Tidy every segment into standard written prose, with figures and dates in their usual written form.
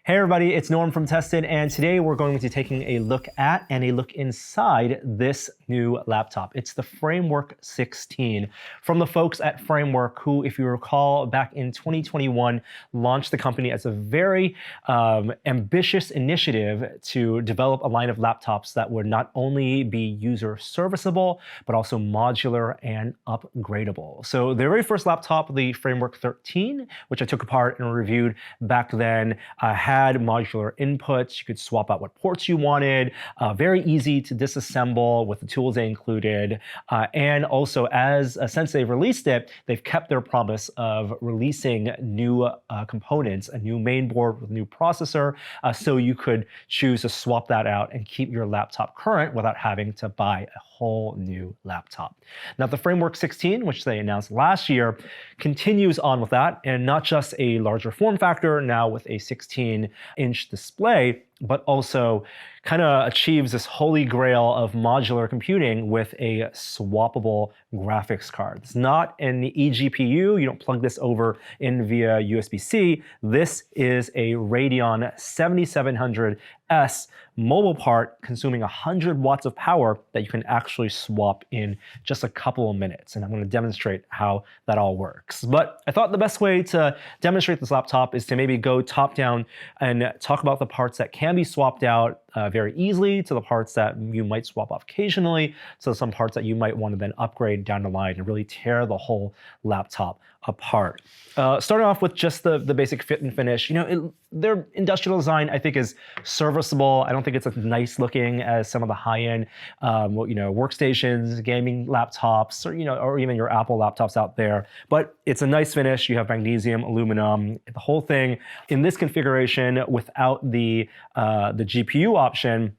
Hey everybody, it's Norm from Tested, and today we're going to be taking a look at and a look inside this new laptop. It's the Framework 16 from the folks at Framework who, if you recall, back in 2021, launched the company as a very ambitious initiative to develop a line of laptops that would not only be user serviceable, but also modular and upgradable. So their very first laptop, the Framework 13, which I took apart and reviewed back then, had modular inputs. You could swap out what ports you wanted, very easy to disassemble with the tools they included. And also, since they've released it, they've kept their promise of releasing new components, a new main board with a new processor, so you could choose to swap that out and keep your laptop current without having to buy a whole new laptop. Now, the Framework 16, which they announced last year, continues on with that, and not just a larger form factor, now with a 16-inch display, but also kind of achieves this holy grail of modular computing with a swappable graphics card. It's not an eGPU. You don't plug this over in via USB-C. This is a Radeon 7700S mobile part consuming 100 watts of power that you can actually swap in just a couple of minutes. And I'm going to demonstrate how that all works. But I thought the best way to demonstrate this laptop is to maybe go top down and talk about the parts that can be swapped out very easily, to the parts that you might swap off occasionally, so some parts that you might want to then upgrade down the line and really tear the whole laptop apart. Starting off with just the basic fit and finish, their industrial design I think is serviceable. I don't think it's as nice looking as some of the high-end workstations, gaming laptops, or even your Apple laptops out there. But it's a nice finish. You have magnesium, aluminum, the whole thing in this configuration without the GPU option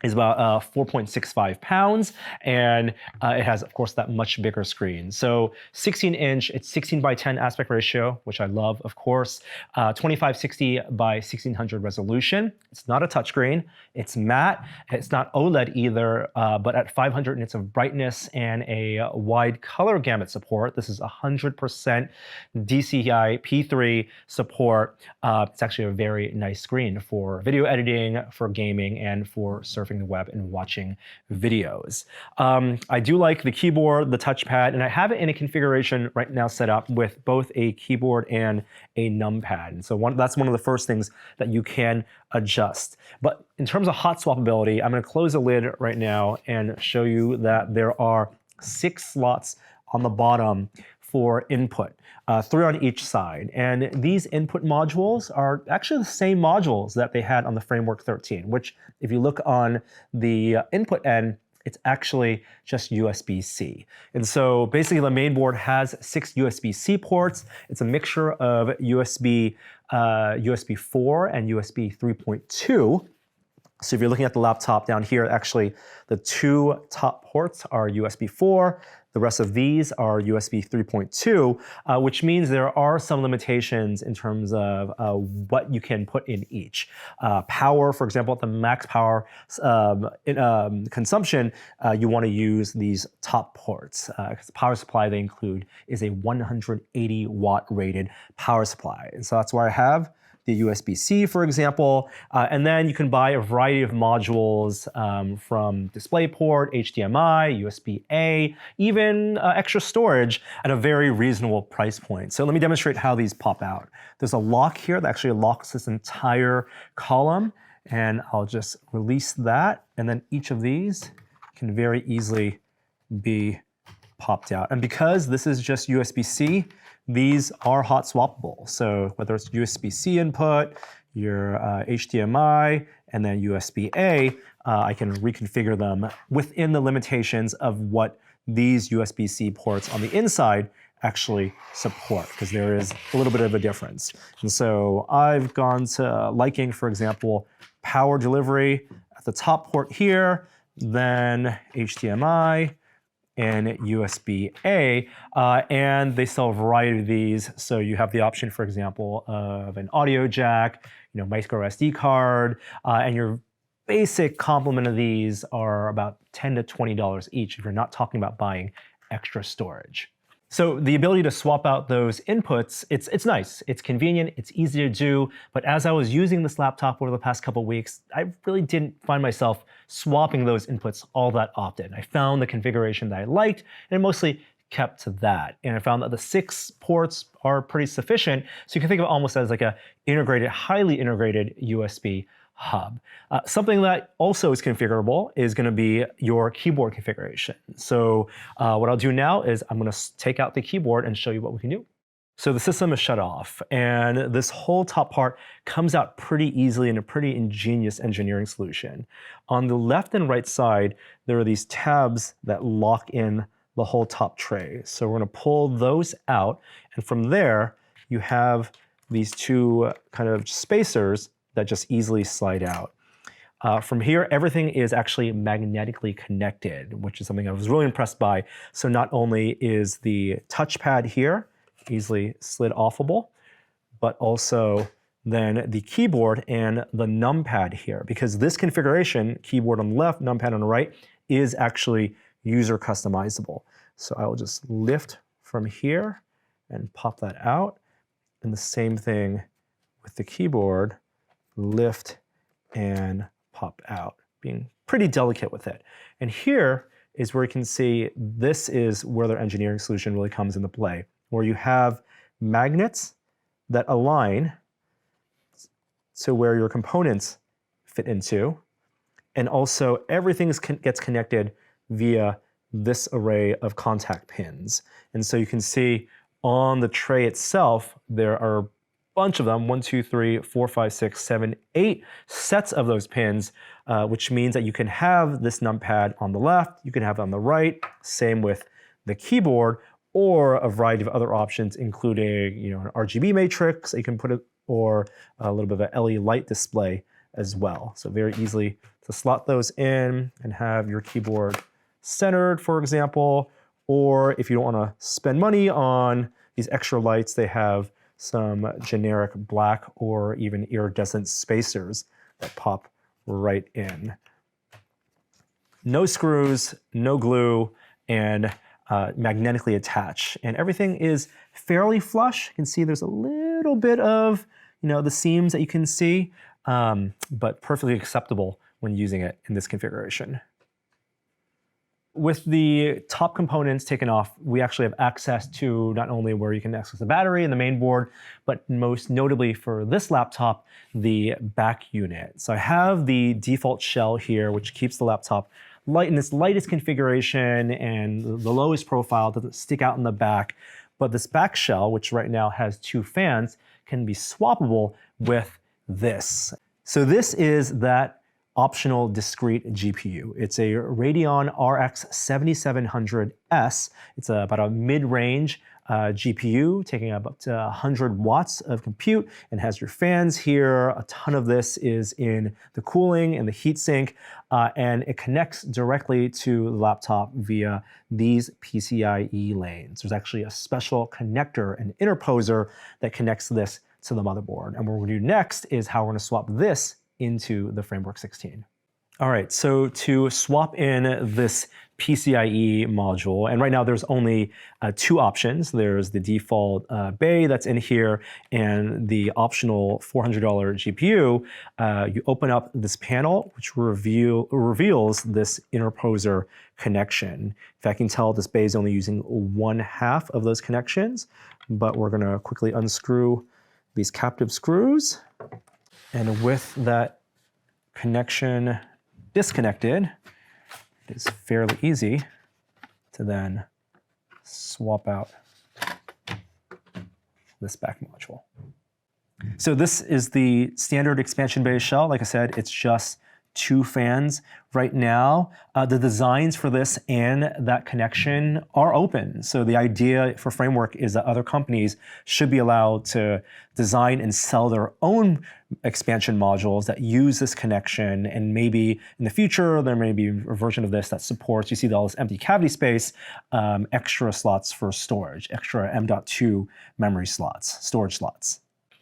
is about 4.65 pounds, and it has, of course, that much bigger screen. So 16-inch, it's 16:10 aspect ratio, which I love, of course. 2560 by 1600 resolution. It's not a touchscreen. It's matte. It's not OLED either, but at 500 nits of brightness and a wide color gamut support. This is 100% DCI P3 support. It's actually a very nice screen for video editing, for gaming, and for surfing the web and watching videos. I do like the keyboard, the touchpad, and I have it in a configuration right now set up with both a keyboard and a numpad. And so that's one of the first things that you can adjust. But in terms of hot swappability, I'm going to close the lid right now and show you that there are 6 slots on the bottom for input, 3 on each side. And these input modules are actually the same modules that they had on the Framework 13, which if you look on the input end, it's actually just USB-C. And so basically the main board has 6 USB-C ports. It's a mixture of USB 4 and USB 3.2. So if you're looking at the laptop down here, actually the 2 top ports are USB 4. The rest of these are USB 3.2, which means there are some limitations in terms of what you can put in each. Power, for example, at the max power consumption, you want to use these top ports. Because the power supply they include is a 180 watt rated power supply. And so that's where I have the USB-C, for example, and then you can buy a variety of modules from DisplayPort, HDMI, USB-A, even extra storage at a very reasonable price point. So let me demonstrate how these pop out. There's a lock here that actually locks this entire column, and I'll just release that, and then each of these can very easily be popped out. And because this is just USB-C, these are hot swappable. So whether it's USB-C input, your HDMI, and then USB-A, I can reconfigure them within the limitations of what these USB-C ports on the inside actually support, because there is a little bit of a difference. And so I've gone to liking, for example, power delivery at the top port here, then HDMI, and USB-A, and they sell a variety of these. So you have the option, for example, of an audio jack, micro SD card, and your basic complement of these are about $10 to $20 each if you're not talking about buying extra storage. So the ability to swap out those inputs, it's nice, it's convenient, it's easy to do, but as I was using this laptop over the past couple of weeks, I really didn't find myself swapping those inputs all that often. I found the configuration that I liked, and mostly kept to that. And I found that the 6 ports are pretty sufficient, so you can think of it almost as like a integrated, highly integrated USB hub. Something that also is configurable is going to be your keyboard configuration. So what I'll do now is I'm going to take out the keyboard and show you what we can do. So the system is shut off, and this whole top part comes out pretty easily in a pretty ingenious engineering solution. On the left and right side, there are these tabs that lock in the whole top tray. So we're going to pull those out, and from there, you have these 2 kind of spacers that just easily slide out. From here, everything is actually magnetically connected, which is something I was really impressed by. So not only is the touchpad here easily slid offable, but also then the keyboard and the numpad here, because this configuration, keyboard on the left, numpad on the right, is actually user customizable. So I will just lift from here and pop that out. And the same thing with the keyboard, lift and pop out, being pretty delicate with it. And here is where you can see this is where their engineering solution really comes into play, where you have magnets that align to where your components fit into, and also everything gets connected via this array of contact pins. And so you can see on the tray itself, there are bunch of them, 1, 2, 3, 4, 5, 6, 7, 8 sets of those pins, which means that you can have this numpad on the left, you can have it on the right, same with the keyboard, or a variety of other options, including an RGB matrix that you can put it, or a little bit of an LED light display as well. So very easily to slot those in and have your keyboard centered, for example, or if you don't want to spend money on these extra lights, they have some generic black or even iridescent spacers that pop right in. No screws, no glue, and magnetically attached. And everything is fairly flush. You can see there's a little bit of the seams that you can see, but perfectly acceptable when using it in this configuration. With the top components taken off, we actually have access to not only where you can access the battery and the main board, but most notably for this laptop, the back unit. So I have the default shell here, which keeps the laptop light in its lightest configuration and the lowest profile, doesn't stick out in the back. But this back shell, which right now has 2 fans, can be swappable with this. So this is that optional discrete GPU. It's a Radeon RX 7700S. It's about a mid-range GPU, taking up to 100 watts of compute, and has your fans here. A ton of this is in the cooling and the heatsink, and it connects directly to the laptop via these PCIe lanes. There's actually a special connector and interposer that connects this to the motherboard. And what we're going to do next is how we're going to swap this into the Framework 16. All right, so to swap in this PCIe module, and right now there's only 2 options. There's the default bay that's in here and the optional $400 GPU. You open up this panel, which reveals this interposer connection. If I can tell, this bay is only using 1/2 of those connections, but we're gonna quickly unscrew these captive screws. And with that connection disconnected, it's fairly easy to then swap out this back module. So this is the standard expansion bay shell. Like I said, it's just 2 fans. Right now, the designs for this and that connection are open. So the idea for Framework is that other companies should be allowed to design and sell their own expansion modules that use this connection. And maybe in the future, there may be a version of this that supports, you see all this empty cavity space, extra slots for storage, extra M.2 memory slots, storage slots.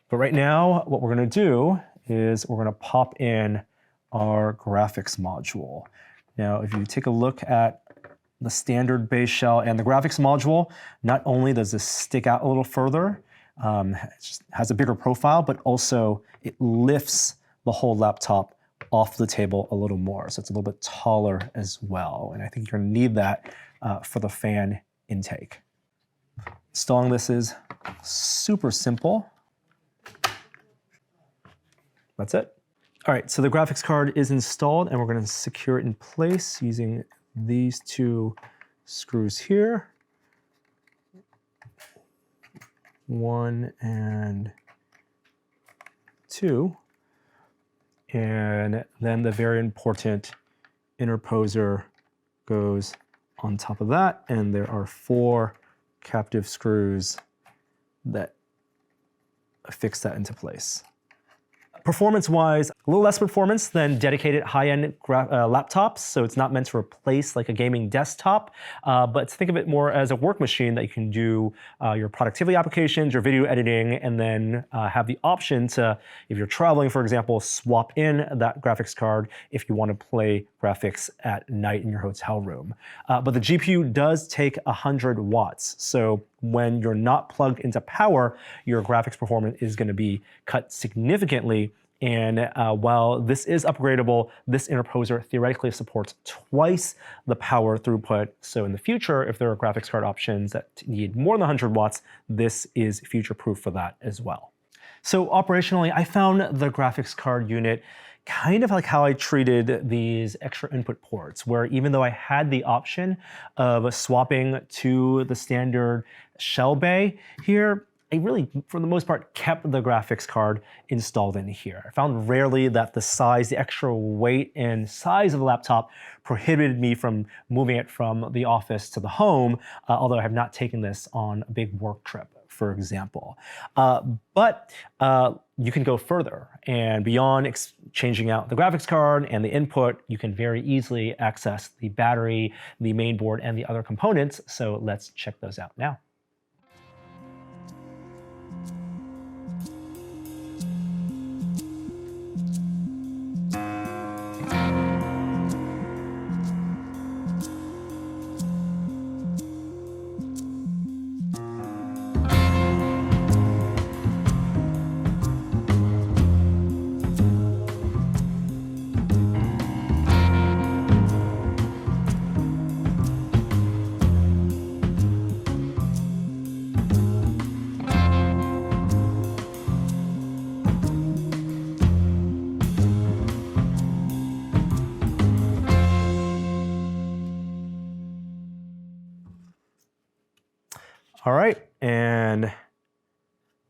But right now, what we're going to do is we're going to pop in our graphics module. Now, if you take a look at the standard base shell and the graphics module, not only does this stick out a little further, it just has a bigger profile, but also it lifts the whole laptop off the table a little more. So it's a little bit taller as well. And I think you're gonna need that for the fan intake. Installing this is super simple. That's it. All right, so the graphics card is installed and we're gonna secure it in place using these two screws here. 1 and 2. And then the very important interposer goes on top of that, and there are 4 captive screws that affix that into place. Performance-wise, a little less performance than dedicated high-end laptops, so it's not meant to replace like a gaming desktop, but think of it more as a work machine that you can do your productivity applications, your video editing, and then have the option to, if you're traveling, for example, swap in that graphics card if you want to play graphics at night in your hotel room. But the GPU does take 100 watts, so when you're not plugged into power, your graphics performance is going to be cut significantly. And while this is upgradable, this interposer theoretically supports twice the power throughput. So in the future, if there are graphics card options that need more than 100 watts, this is future-proof for that as well. So operationally, I found the graphics card unit kind of like how I treated these extra input ports, where even though I had the option of swapping to the standard shell bay here, I really, for the most part, kept the graphics card installed in here. I found rarely that the size, the extra weight and size of the laptop prohibited me from moving it from the office to the home, although I have not taken this on a big work trip, for example. But you can go further, and beyond changing out the graphics card and the input, you can very easily access the battery, the main board, and the other components. So let's check those out now. All right, and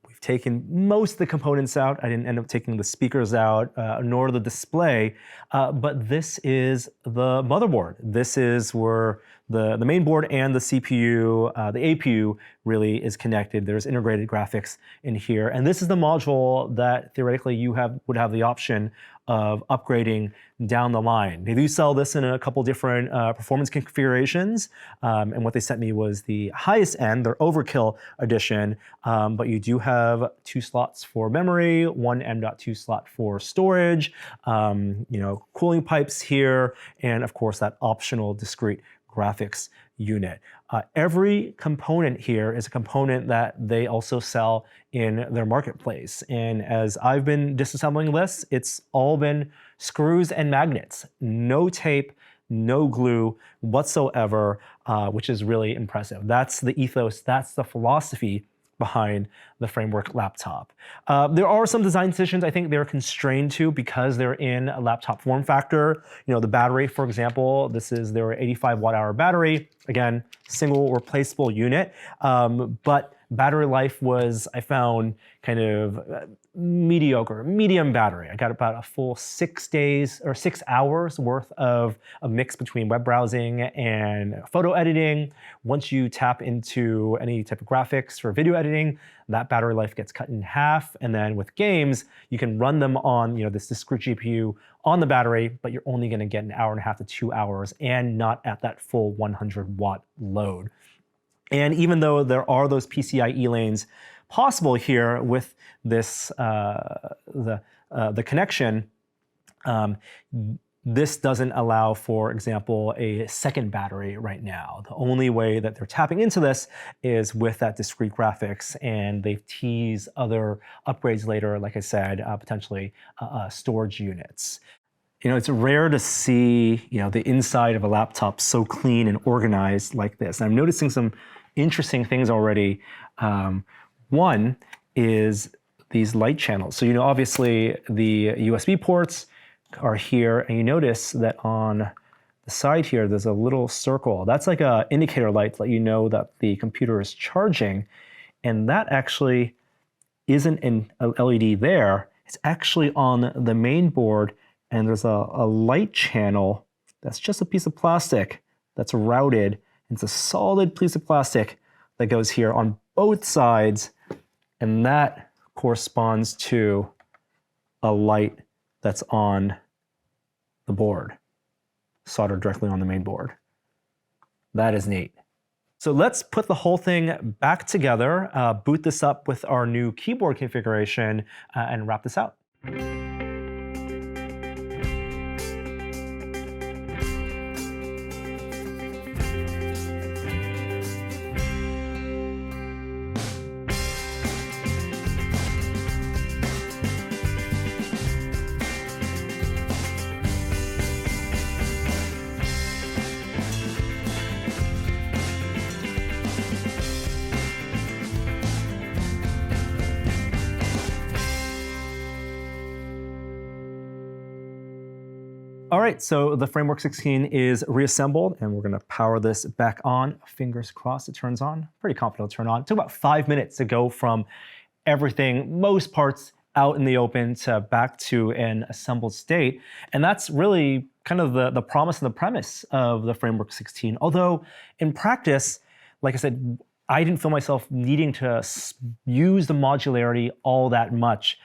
we've taken most of the components out. I didn't end up taking the speakers out, nor the display, but this is the motherboard. This is where the main board and the CPU, the APU really is connected. There's integrated graphics in here, and this is the module that theoretically you would have the option of upgrading down the line. They do sell this in a couple different performance configurations, and what they sent me was the highest end, their overkill edition, but you do have 2 slots for memory, 1 M.2 slot for storage, cooling pipes here, and of course that optional discrete graphics unit. Every component here is a component that they also sell in their marketplace. And as I've been disassembling this, it's all been screws and magnets, no tape, no glue whatsoever, which is really impressive. That's the ethos, that's the philosophy behind the Framework laptop. There are some design decisions I think they're constrained to because they're in a laptop form factor. The battery, for example, this is their 85 watt-hour battery. Again, single replaceable unit, but battery life was, I found, kind of mediocre, medium battery. I got about a full 6 days or 6 hours worth of a mix between web browsing and photo editing. Once you tap into any type of graphics for video editing, that battery life gets cut in half. And then with games, you can run them on this discrete GPU on the battery, but you're only going to get 1.5 hours to 2 hours and not at that full 100 watt load. And even though there are those PCIe lanes possible here with this the connection, this doesn't allow, for example, a second battery right now. The only way that they're tapping into this is with that discrete graphics, and they've teased other upgrades later, like I said, potentially storage units. You know, it's rare to see, you know, the inside of a laptop so clean and organized like this. And I'm noticing some interesting things already. One is these light channels. So, you know, obviously the USB ports are here, and you notice that on the side here, there's a little circle. That's like an indicator light to let you know that the computer is charging. And that actually isn't an LED there. It's actually on the main board, and there's a light channel that's just a piece of plastic that's routed. It's a solid piece of plastic that goes here on both sides, and that corresponds to a light that's on the board, soldered directly on the main board. That is neat. So let's put the whole thing back together, boot this up with our new keyboard configuration, and wrap this out. All right, so the Framework 16 is reassembled, and we're gonna power this back on. Fingers crossed it turns on. Pretty confident it'll turn on. It took about 5 minutes to go from everything, most parts out in the open, to back to an assembled state. And that's really kind of the promise and the premise of the Framework 16. Although in practice, like I said, I didn't feel myself needing to use the modularity all that much,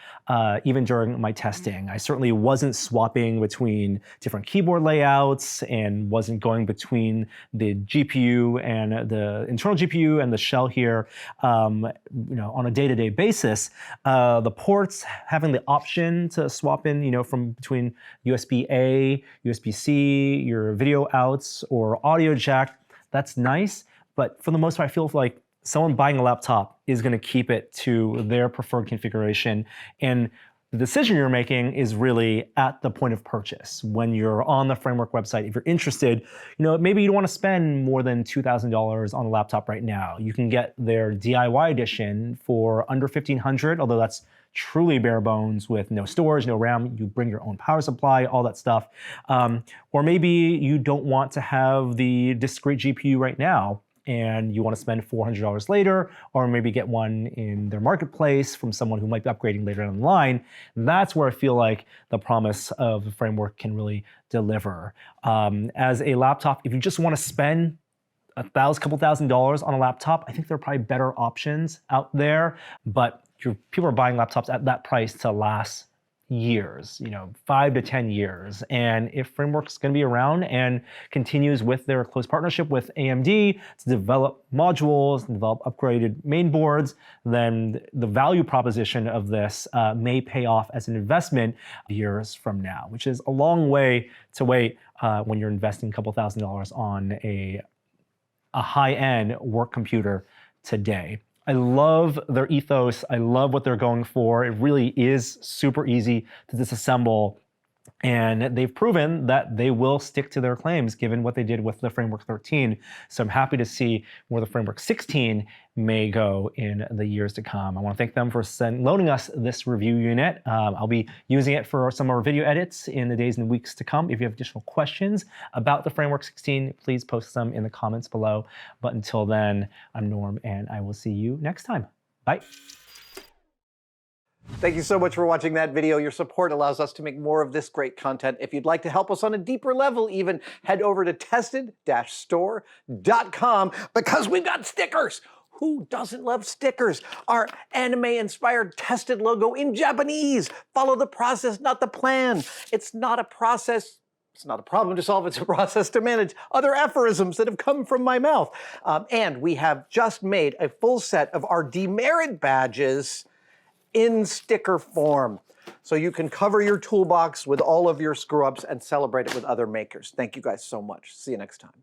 even during my testing. I certainly wasn't swapping between different keyboard layouts and wasn't going between the GPU and the internal GPU and the shell here, you know, on a day-to-day basis. The ports, having the option to swap in, you know, from between USB-A, USB-C, your video outs, or audio jack, that's nice. But for the most part, I feel like someone buying a laptop is going to keep it to their preferred configuration. And the decision you're making is really at the point of purchase. When you're on the Framework website, if you're interested, you know, maybe you don't want to spend more than $2,000 on a laptop right now. You can get their DIY edition for under $1,500, although that's truly bare bones with no storage, no RAM. You bring your own power supply, all that stuff. Or maybe you don't want to have the discrete GPU right now, and you want to spend $400 later, or maybe get one in their marketplace from someone who might be upgrading later down the line. That's where I feel like the promise of the Framework can really deliver. As a laptop, if you just want to spend couple $1,000s on a laptop, I think there are probably better options out there, but people are buying laptops at that price to last years, you know, 5 to 10 years. And if Framework's going to be around and continues with their close partnership with AMD to develop modules and develop upgraded main boards, then the value proposition of this may pay off as an investment years from now, which is a long way to wait when you're investing a couple $1,000s on a high-end work computer today. I love their ethos. I love what they're going for. It really is super easy to disassemble. And they've proven that they will stick to their claims given what they did with the Framework 13. So I'm happy to see where the Framework 16 may go in the years to come. I want to thank them for loaning us this review unit. I'll be using it for some of our video edits in the days and weeks to come. If you have additional questions about the Framework 16, please post them in the comments below. But until then, I'm Norm, and I will see you next time. Bye. Thank you so much for watching that video. Your support allows us to make more of this great content. If you'd like to help us on a deeper level even, head over to tested-store.com because we've got stickers. Who doesn't love stickers? Our anime-inspired Tested logo in Japanese. Follow the process, not the plan. It's not a process. It's not a problem to solve, it's a process to manage. Other aphorisms that have come from my mouth. And we have just made a full set of our demerit badges in sticker form. So you can cover your toolbox with all of your screw-ups and celebrate it with other makers. Thank you guys so much. See you next time.